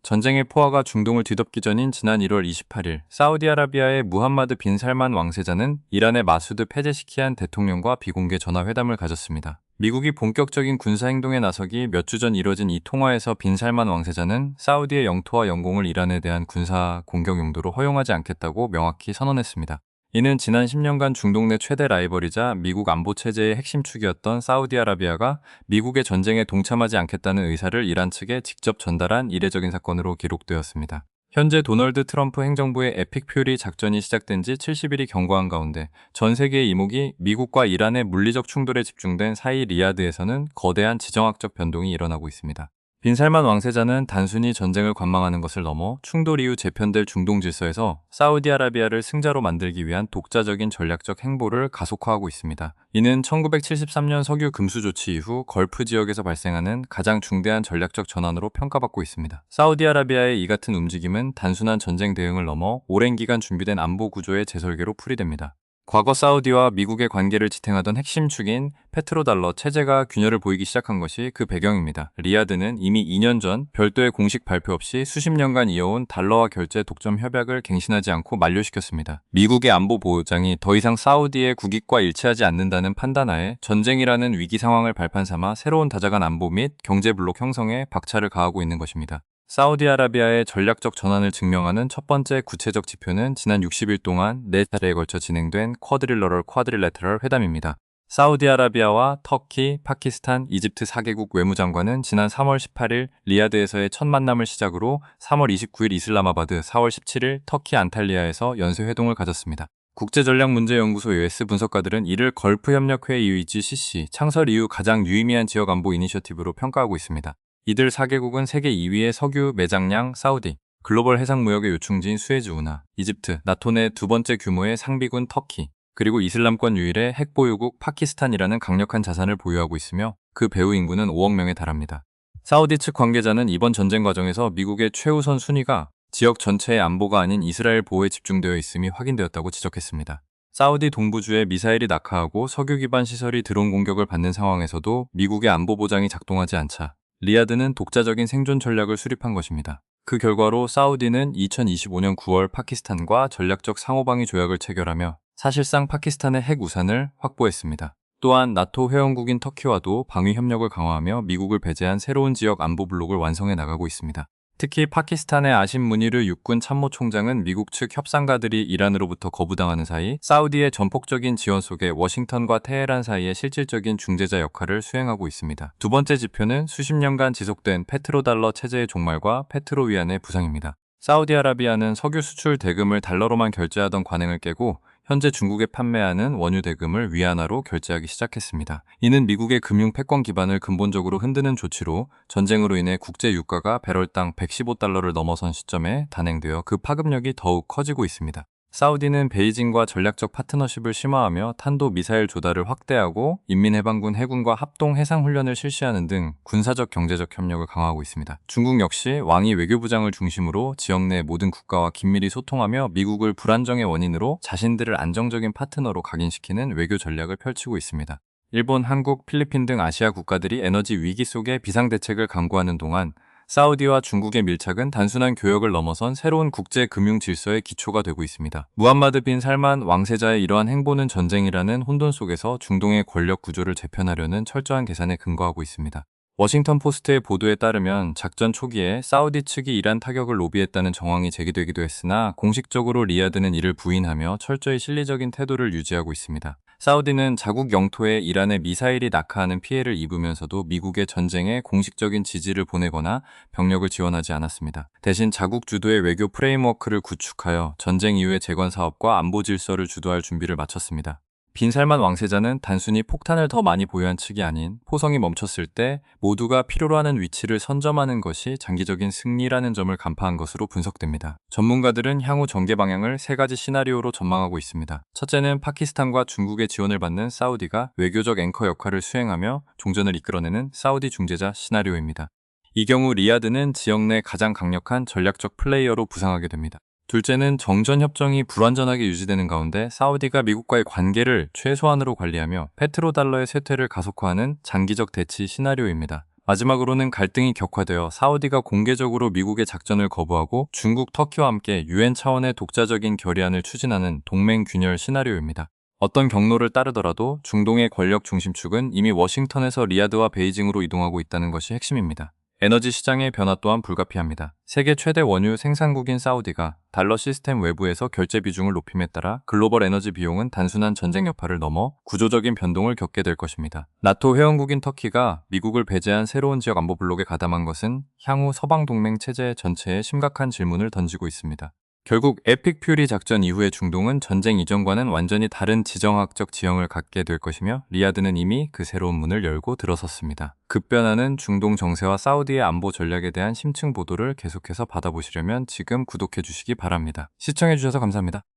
전쟁의 포화가 중동을 뒤덮기 전인 지난 1월 28일, 사우디아라비아의 무함마드 빈 살만 왕세자는 이란의 마수드 페제시키안 대통령과 비공개 전화회담을 가졌습니다. 미국이 본격적인 군사행동에 나서기 몇 주 전 이뤄진 이 통화에서 빈 살만 왕세자는 사우디의 영토와 영공을 이란에 대한 군사 공격 용도로 허용하지 않겠다고 명확히 선언했습니다. 이는 지난 10년간 중동 내 최대 라이벌이자 미국 안보 체제의 핵심 축이었던 사우디아라비아가 미국의 전쟁에 동참하지 않겠다는 의사를 이란 측에 직접 전달한 이례적인 사건으로 기록되었습니다. 현재 도널드 트럼프 행정부의 에픽 퓨리 작전이 시작된 지 70일이 경과한 가운데 전 세계의 이목이 미국과 이란의 물리적 충돌에 집중된 사이 리야드에서는 거대한 지정학적 변동이 일어나고 있습니다. 빈 살만 왕세자는 단순히 전쟁을 관망하는 것을 넘어 충돌 이후 재편될 중동 질서에서 사우디아라비아를 승자로 만들기 위한 독자적인 전략적 행보를 가속화하고 있습니다. 이는 1973년 석유 금수 조치 이후 걸프 지역에서 발생하는 가장 중대한 전략적 전환으로 평가받고 있습니다. 사우디아라비아의 이 같은 움직임은 단순한 전쟁 대응을 넘어 오랜 기간 준비된 안보 구조의 재설계로 풀이됩니다. 과거 사우디와 미국의 관계를 지탱하던 핵심 축인 페트로달러 체제가 균열을 보이기 시작한 것이 그 배경입니다. 리야드는 이미 2년 전 별도의 공식 발표 없이 수십 년간 이어온 달러화 결제 독점 협약을 갱신하지 않고 만료시켰습니다. 미국의 안보 보장이 더 이상 사우디의 국익과 일치하지 않는다는 판단하에 전쟁이라는 위기 상황을 발판 삼아 새로운 다자간 안보 및 경제 블록 형성에 박차를 가하고 있는 것입니다. 사우디아라비아의 전략적 전환을 증명하는 첫 번째 구체적 지표는 지난 60일 동안 4차례에 걸쳐 진행된 쿼드릴레터럴 회담입니다. 사우디아라비아와 터키, 파키스탄, 이집트 4개국 외무장관은 지난 3월 18일 리야드에서의 첫 만남을 시작으로 3월 29일 이슬라마바드, 4월 17일 터키 안탈리아에서 연쇄회동을 가졌습니다. 국제전략문제연구소 US 분석가들은 이를 걸프협력회의 UGCC 창설 이후 가장 유의미한 지역 안보 이니셔티브로 평가하고 있습니다. 이들 4개국은 세계 2위의 석유 매장량 사우디, 글로벌 해상무역의 요충지인 수에즈 운하, 이집트, 나토 내 두 번째 규모의 상비군 터키, 그리고 이슬람권 유일의 핵보유국 파키스탄이라는 강력한 자산을 보유하고 있으며 그 배후 인구는 5억 명에 달합니다. 사우디 측 관계자는 이번 전쟁 과정에서 미국의 최우선 순위가 지역 전체의 안보가 아닌 이스라엘 보호에 집중되어 있음이 확인되었다고 지적했습니다. 사우디 동부주에 미사일이 낙하하고 석유 기반 시설이 드론 공격을 받는 상황에서도 미국의 안보 보장이 작동하지 않자 리야드는 독자적인 생존 전략을 수립한 것입니다. 그 결과로 사우디는 2025년 9월 파키스탄과 전략적 상호방위 조약을 체결하며 사실상 파키스탄의 핵 우산을 확보했습니다. 또한 나토 회원국인 터키와도 방위 협력을 강화하며 미국을 배제한 새로운 지역 안보 블록을 완성해 나가고 있습니다. 특히 파키스탄의 아심 무니르 육군 참모총장은 미국 측 협상가들이 이란으로부터 거부당하는 사이 사우디의 전폭적인 지원 속에 워싱턴과 테헤란 사이의 실질적인 중재자 역할을 수행하고 있습니다. 두 번째 지표는 수십 년간 지속된 페트로달러 체제의 종말과 페트로위안의 부상입니다. 사우디아라비아는 석유 수출 대금을 달러로만 결제하던 관행을 깨고 현재 중국에 판매하는 원유 대금을 위안화로 결제하기 시작했습니다. 이는 미국의 금융 패권 기반을 근본적으로 흔드는 조치로 전쟁으로 인해 국제 유가가 배럴당 115달러를 넘어선 시점에 단행되어 그 파급력이 더욱 커지고 있습니다. 사우디는 베이징과 전략적 파트너십을 심화하며 탄도 미사일 조달을 확대하고 인민해방군 해군과 합동 해상훈련을 실시하는 등 군사적 경제적 협력을 강화하고 있습니다. 중국 역시 왕이 외교부장을 중심으로 지역 내 모든 국가와 긴밀히 소통하며 미국을 불안정의 원인으로 자신들을 안정적인 파트너로 각인시키는 외교 전략을 펼치고 있습니다. 일본, 한국, 필리핀 등 아시아 국가들이 에너지 위기 속에 비상대책을 강구하는 동안 사우디와 중국의 밀착은 단순한 교역을 넘어선 새로운 국제 금융 질서의 기초가 되고 있습니다. 무함마드 빈 살만 왕세자의 이러한 행보는 전쟁이라는 혼돈 속에서 중동의 권력 구조를 재편하려는 철저한 계산에 근거하고 있습니다. 워싱턴 포스트의 보도에 따르면 작전 초기에 사우디 측이 이란 타격을 로비했다는 정황이 제기되기도 했으나 공식적으로 리야드는 이를 부인하며 철저히 실리적인 태도를 유지하고 있습니다. 사우디는 자국 영토에 이란의 미사일이 낙하하는 피해를 입으면서도 미국의 전쟁에 공식적인 지지를 보내거나 병력을 지원하지 않았습니다. 대신 자국 주도의 외교 프레임워크를 구축하여 전쟁 이후의 재건 사업과 안보 질서를 주도할 준비를 마쳤습니다. 빈 살만 왕세자는 단순히 폭탄을 더 많이 보유한 측이 아닌 포성이 멈췄을 때 모두가 필요로 하는 위치를 선점하는 것이 장기적인 승리라는 점을 간파한 것으로 분석됩니다. 전문가들은 향후 전개 방향을 세 가지 시나리오로 전망하고 있습니다. 첫째는 파키스탄과 중국의 지원을 받는 사우디가 외교적 앵커 역할을 수행하며 종전을 이끌어내는 사우디 중재자 시나리오입니다. 이 경우 리야드는 지역 내 가장 강력한 전략적 플레이어로 부상하게 됩니다. 둘째는 정전협정이 불완전하게 유지되는 가운데 사우디가 미국과의 관계를 최소한으로 관리하며 페트로달러의 쇠퇴를 가속화하는 장기적 대치 시나리오입니다. 마지막으로는 갈등이 격화되어 사우디가 공개적으로 미국의 작전을 거부하고 중국, 터키와 함께 유엔 차원의 독자적인 결의안을 추진하는 동맹 균열 시나리오입니다. 어떤 경로를 따르더라도 중동의 권력 중심축은 이미 워싱턴에서 리야드와 베이징으로 이동하고 있다는 것이 핵심입니다. 에너지 시장의 변화 또한 불가피합니다. 세계 최대 원유 생산국인 사우디가 달러 시스템 외부에서 결제 비중을 높임에 따라 글로벌 에너지 비용은 단순한 전쟁 여파를 넘어 구조적인 변동을 겪게 될 것입니다. 나토 회원국인 터키가 미국을 배제한 새로운 지역 안보 블록에 가담한 것은 향후 서방 동맹 체제 전체에 심각한 질문을 던지고 있습니다. 결국 에픽 퓨리 작전 이후의 중동은 전쟁 이전과는 완전히 다른 지정학적 지형을 갖게 될 것이며 리야드는 이미 그 새로운 문을 열고 들어섰습니다. 급변하는 중동 정세와 사우디의 안보 전략에 대한 심층 보도를 계속해서 받아보시려면 지금 구독해 주시기 바랍니다. 시청해 주셔서 감사합니다.